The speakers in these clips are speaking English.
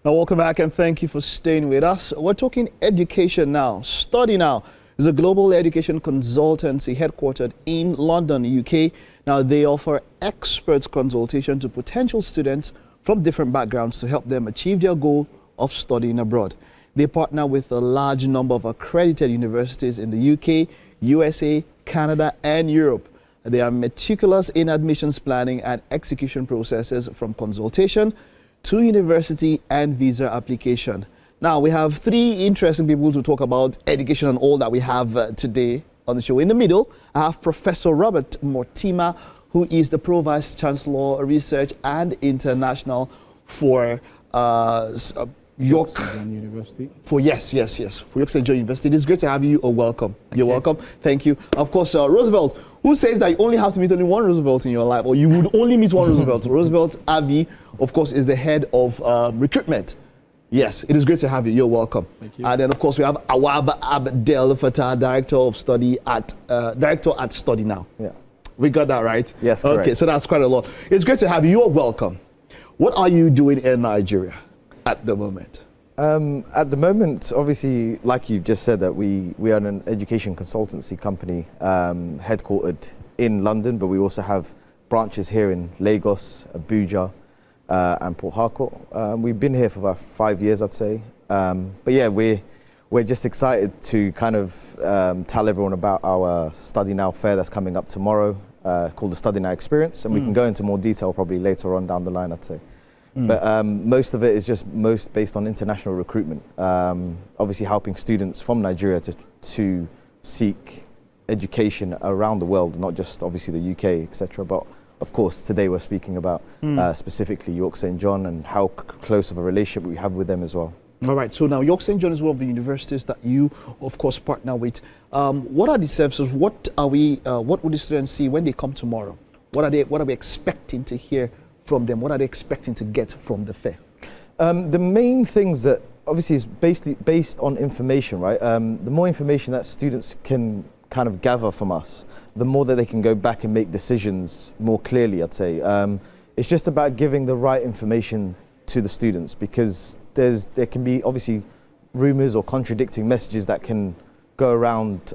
Now, welcome back and thank you for staying with us. We're talking education now. Study Now is a global education consultancy headquartered in London, UK. Now, they offer expert consultation to potential students from different backgrounds to help them achieve their goal of studying abroad. They partner with a large number of accredited universities in the UK, USA, Canada, and Europe. They are meticulous in admissions planning and execution processes from consultation to university and visa application. Now, we have three interesting people to talk about education and all that we have today on the show. In the middle, I have Professor Robert Mortimer, who is the Pro-Vice Chancellor, Research and International for York St. John University. For York St. John University. It is great to have you. Welcome. You're welcome. Thank you. Of course, Roosevelt, who says that you only have to meet only one Roosevelt in your life, or you would only meet one Roosevelt. Roosevelt Avi, of course, is the head of recruitment. Yes, it is great to have you. You're welcome. Thank you. And then, of course, we have Awab Abdel Fattah, Director at Study Now. Yeah. We got that right? Yes, correct. Okay, so that's quite a lot. It's great to have you. You're welcome. What are you doing in Nigeria at the moment? At the moment, obviously, like you've just said, that we are an education consultancy company headquartered in London, but we also have branches here in Lagos, Abuja, and Port Harcourt. We've been here for about 5 years, I'd say. But yeah, we're just excited to kind of tell everyone about our Study Now fair that's coming up tomorrow, called the Study Now Experience, and we can go into more detail probably later on down the line, I'd say. But most of it is just based on international recruitment, obviously helping students from Nigeria to seek education around the world, not just obviously the UK, etc. But of course, today we're speaking about specifically York St. John and how close of a relationship we have with them as well. All right, so now York St. John is one of the universities that you, of course, partner with. What are the services? What will the students see when they come tomorrow? What are we expecting to hear from them? What are they expecting to get from the fair? The main things that obviously is based on information, right? The more information that students can kind of gather from us, the more that they can go back and make decisions more clearly, I'd say. It's just about giving the right information to the students, because there can be obviously rumors or contradicting messages that can go around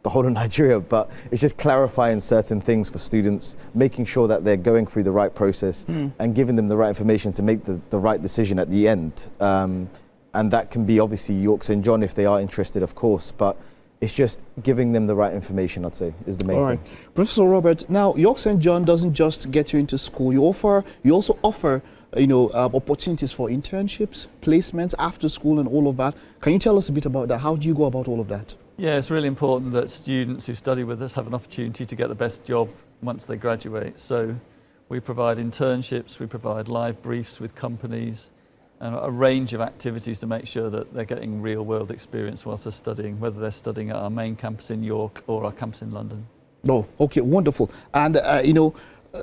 the whole of Nigeria, but it's just clarifying certain things for students, making sure that they're going through the right process and giving them the right information to make the right decision at the end. And that can be obviously York St. John if they are interested, of course, but it's just giving them the right information, I'd say, is the main thing. Professor Robert, now York St. John doesn't just get you into school. You also offer opportunities for internships, placements after school and all of that. Can you tell us a bit about that? How do you go about all of that? Yeah, it's really important that students who study with us have an opportunity to get the best job once they graduate. So we provide internships, we provide live briefs with companies, and a range of activities to make sure that they're getting real world experience whilst they're studying, whether they're studying at our main campus in York or our campus in London. Oh, okay, wonderful. And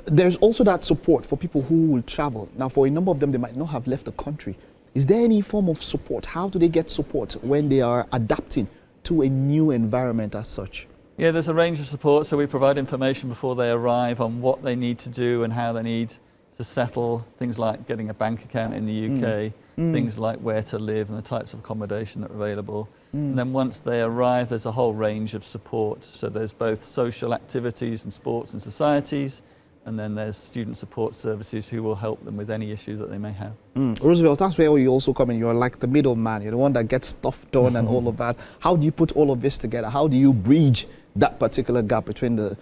there's also that support for people who will travel. Now, for a number of them, they might not have left the country. Is there any form of support? How do they get support when they are adapting to a new environment as such? Yeah, there's a range of support. So we provide information before they arrive on what they need to do and how they need to settle, things like getting a bank account in the UK, things like where to live and the types of accommodation that are available. And then once they arrive, there's a whole range of support. So there's both social activities and sports and societies, and then there's student support services who will help them with any issues that they may have. Roosevelt, that's where you also come in. You're like the middleman. You're the one that gets stuff done and all of that. How do you put all of this together? How do you bridge that particular gap between the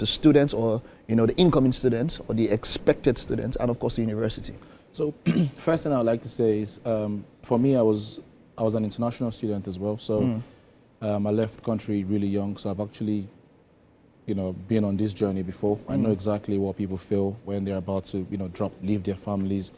students, or the incoming students, or the expected students, and of course the university? So first thing I would like to say is, for me, I was an international student as well. So I left country really young. So I've actually been on this journey before. I know exactly what people feel when they're about to, leave their families,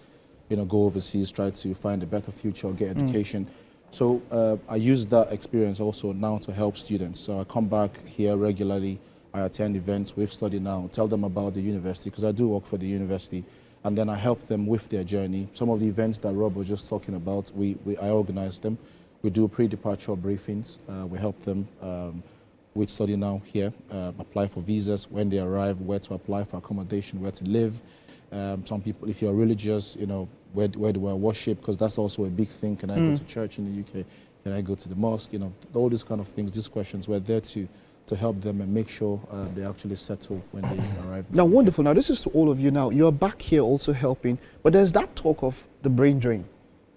go overseas, try to find a better future, get education. So I use that experience also now to help students. So I come back here regularly. I attend events with Study Now, tell them about the university, because I do work for the university, and then I help them with their journey. Some of the events that Rob was just talking about, I organize them. We do pre-departure briefings. We help them with Study Now here, apply for visas when they arrive, where to apply for accommodation, where to live, Some people, if you're religious, you know, where do I worship? Because that's also a big thing. Can I go to church in the UK? Can I go to the mosque? You know, all these kind of things, these questions, we're there to help them and make sure they actually settle when they arrive. Now, wonderful. Now, this is to all of you now. You're back here also helping, but there's that talk of the brain drain.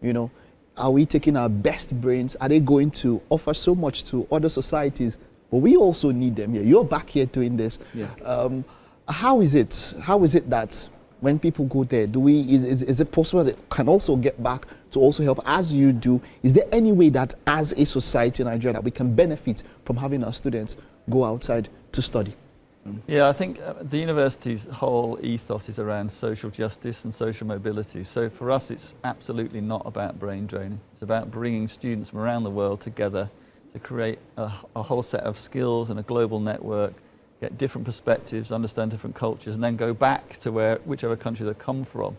You know, are we taking our best brains? Are they going to offer so much to other societies? But we also need them here. You're back here doing this. Yeah. How is it? How is it that when people go there, is it possible that they can also get back to also help as you do? Is there any way that as a society in Nigeria that we can benefit from having our students go outside to study? Yeah, I think the university's whole ethos is around social justice and social mobility. So for us, it's absolutely not about brain draining. It's about bringing students from around the world together to create a whole set of skills and a global network, get different perspectives, understand different cultures, and then go back to whichever country they've come from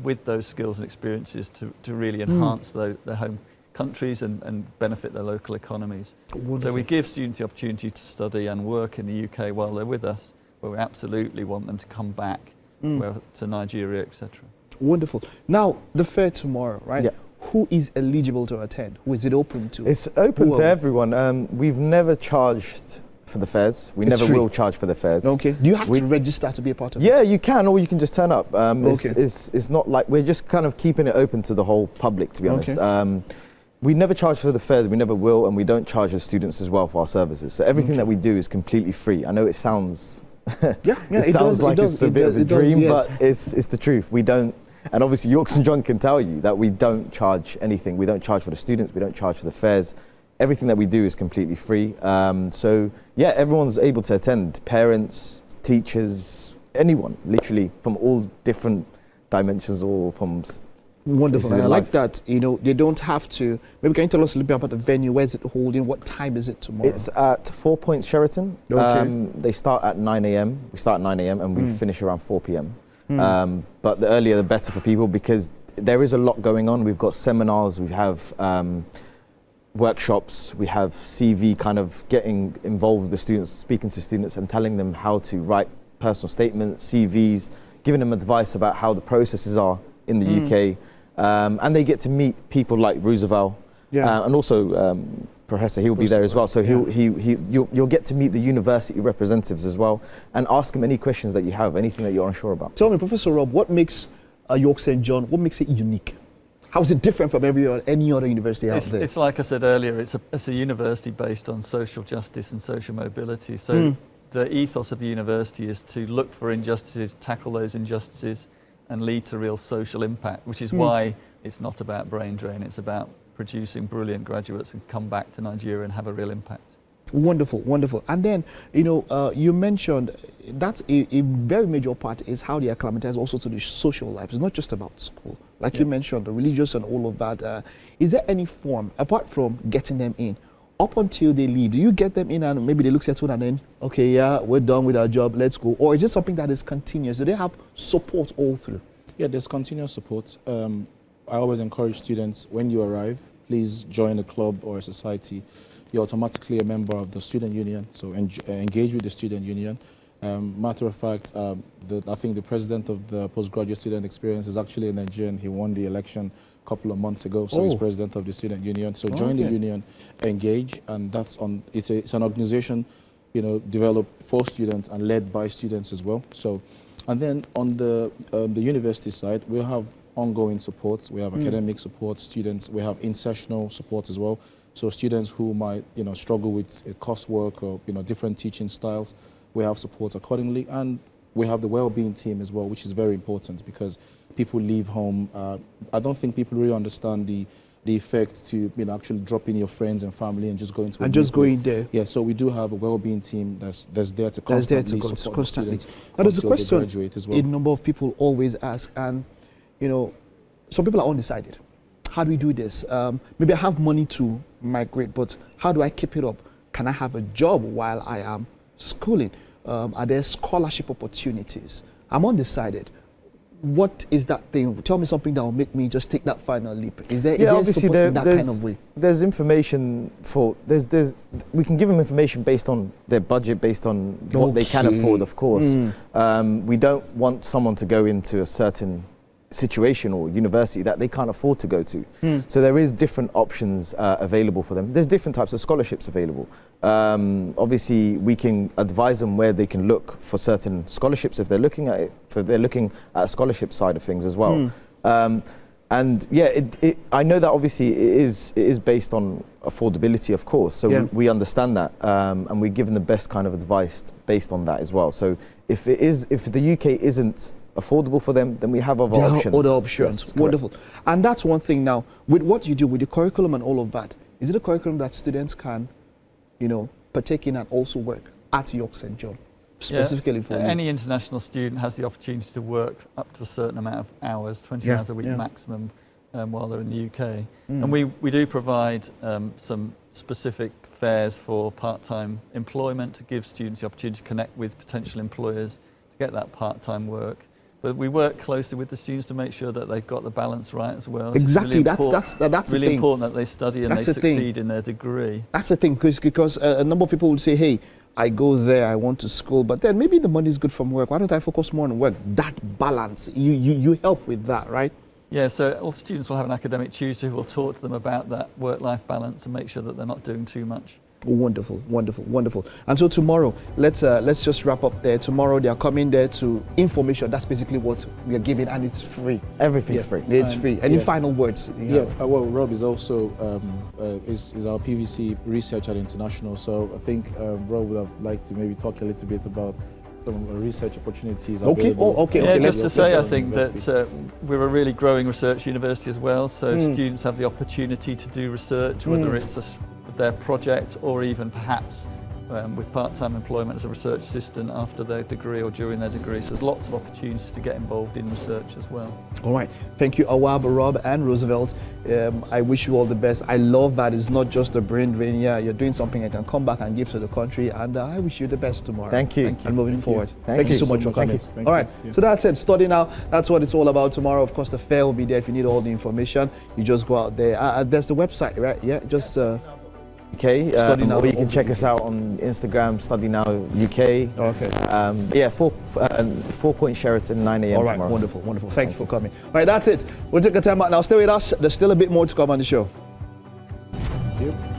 with those skills and experiences to really enhance their home countries and benefit their local economies. Wonderful. So we give students the opportunity to study and work in the UK while they're with us, but we absolutely want them to come back to Nigeria, etc. Wonderful. Now, the fair tomorrow, right? Yeah. Who is eligible to attend? Who is it open to? It's open Who to are we? everyone. We've never charged for the fairs. We It's never free. will charge for the fairs. Okay. Do you have to register to be a part of it? Yeah, you can, or you can just turn up. Okay. It's not like, we're just kind of keeping it open to the whole public, to be honest. Okay. We never charge for the fairs, we never will, and we don't charge the students as well for our services. So everything that we do is completely free. I know it sounds, it sounds like it's a bit of a dream, yes. but it's the truth. We don't, and obviously Yorks and John can tell you that we don't charge anything. We don't charge for the students, we don't charge for the fairs. Everything that we do is completely free. So yeah, everyone's able to attend. Parents, teachers, anyone, literally from all different dimensions or from Wonderful. places And I in like life. that, you know, they don't have to. Maybe can you tell us a little bit about the venue? Where is it holding? What time is it tomorrow? It's at 4 Points Sheraton. Okay. They start at 9 a.m. We start at 9 a.m. and we finish around 4 p.m. But the earlier the better for people, because there is a lot going on. We've got seminars, we have workshops, we have CV kind of getting involved with the students, speaking to students and telling them how to write personal statements, CVs, giving them advice about how the processes are in the UK. And they get to meet people like Roosevelt and also Professor, he'll be there as well. So you'll get to meet the university representatives as well and ask them any questions that you have, anything that you're unsure about. Tell me, Professor Rob, what makes York St. John, what makes it unique? How is it different from any other university out there? It's like I said earlier, it's a university based on social justice and social mobility. So the ethos of the university is to look for injustices, tackle those injustices, and lead to real social impact, which is why it's not about brain drain, it's about producing brilliant graduates and come back to Nigeria and have a real impact. Wonderful, wonderful. And then, you know, you mentioned that's a very major part is how they acclimatize also to the social life. It's not just about school. Like you mentioned, the religious and all of that. Is there any form, apart from getting them in, up until they leave, do you get them in and maybe they look settled and then, okay, yeah, we're done with our job, let's go? Or is it something that is continuous? Do they have support all through? Yeah, there's continuous support. I always encourage students, when you arrive, please join a club or a society. You're automatically a member of the student union, so engage with the student union. Matter of fact, I think the president of the postgraduate student experience is actually a Nigerian. He won the election a couple of months ago, so he's president of the student union. So join the union, engage, and that's on. It's an organization, you know, developed for students and led by students as well. So, and then on the university side, we have ongoing support. We have academic support, students. We have in-sessional support as well. So students who might, you know, struggle with coursework or, you know, different teaching styles, we have support accordingly. And we have the well-being team as well, which is very important because people leave home. I don't think people really understand the effect to, you know, actually dropping your friends and family and just going to a new place. There. Yeah, so we do have a well-being team that's there to constantly support the students Now, there's a until they question graduate as well. a number of people always ask, and, you know, some people are undecided. How do we do this? Maybe I have money to migrate, but how do I keep it up? Can I have a job while I am schooling? Are there scholarship opportunities? I'm undecided. what is that thing? Tell me something that will make me just take that final leap. Is there obviously support in that kind of way? There's information for we can give them information based on their budget, based on what they can afford, of course. We don't want someone to go into a certain situation or university that they can't afford to go to. So there is different options available for them. There's different types of scholarships available. Obviously, we can advise them where they can look for certain scholarships if they're looking at it. If they're looking at a scholarship side of things as well. And yeah, I know that obviously it is based on affordability, of course. So we understand that, and we give them the best kind of advice based on that as well. So if the UK isn't affordable for them, then we have other options. Other options. Yes, wonderful. And that's one thing now, with what you do with the curriculum and all of that, is it a curriculum that students can, partake in and also work at York St. John, specifically for you? Any international student has the opportunity to work up to a certain amount of hours, 20 hours a week maximum, while they're in the UK. And we do provide some specific fairs for part-time employment to give students the opportunity to connect with potential employers to get that part-time work. But we work closely with the students to make sure that they've got the balance right as well. Exactly, So that's really the thing. important that they study and they succeed in their degree. That's the thing, because a number of people will say, hey, I go there, I want to school, but then maybe the money is good from work. Why don't I focus more on work? That balance, you help with that, right? Yeah, so all students will have an academic tutor who will talk to them about that work-life balance and make sure that they're not doing too much. Wonderful, wonderful, wonderful. And so tomorrow, let's just wrap up there. Tomorrow they are coming there to information. That's basically what we are giving, and it's free. Everything's free. It's free. Any final words? Well, Rob is also is our PVC researcher at International. So I think Rob would have liked to maybe talk a little bit about some research opportunities available. Okay. Just to say, I think that we're a really growing research university as well. So students have the opportunity to do research, whether it's their project or even perhaps with part-time employment as a research assistant after their degree or during their degree. So there's lots of opportunities to get involved in research as well. All right. Thank you, Awab, Rob, and Roosevelt. I wish you all the best. I love that it's not just a brain drain. Yeah, you're doing something I can come back and give to the country, and I wish you the best tomorrow. Thank you. And moving forward. Thank you so much for coming. All right. So that's it. Study now. That's what it's all about tomorrow. Of course, the fair will be there. If you need all the information, you just go out there. There's the website, right? Yeah, just... UK, or you can check us out on Instagram, Study Now UK. Okay. 4 Point Sheraton, 9 a.m. All right, tomorrow. wonderful, wonderful. Thank you for coming. All right, that's it. We'll take a time out now. Stay with us. There's still a bit more to come on the show. Thank you.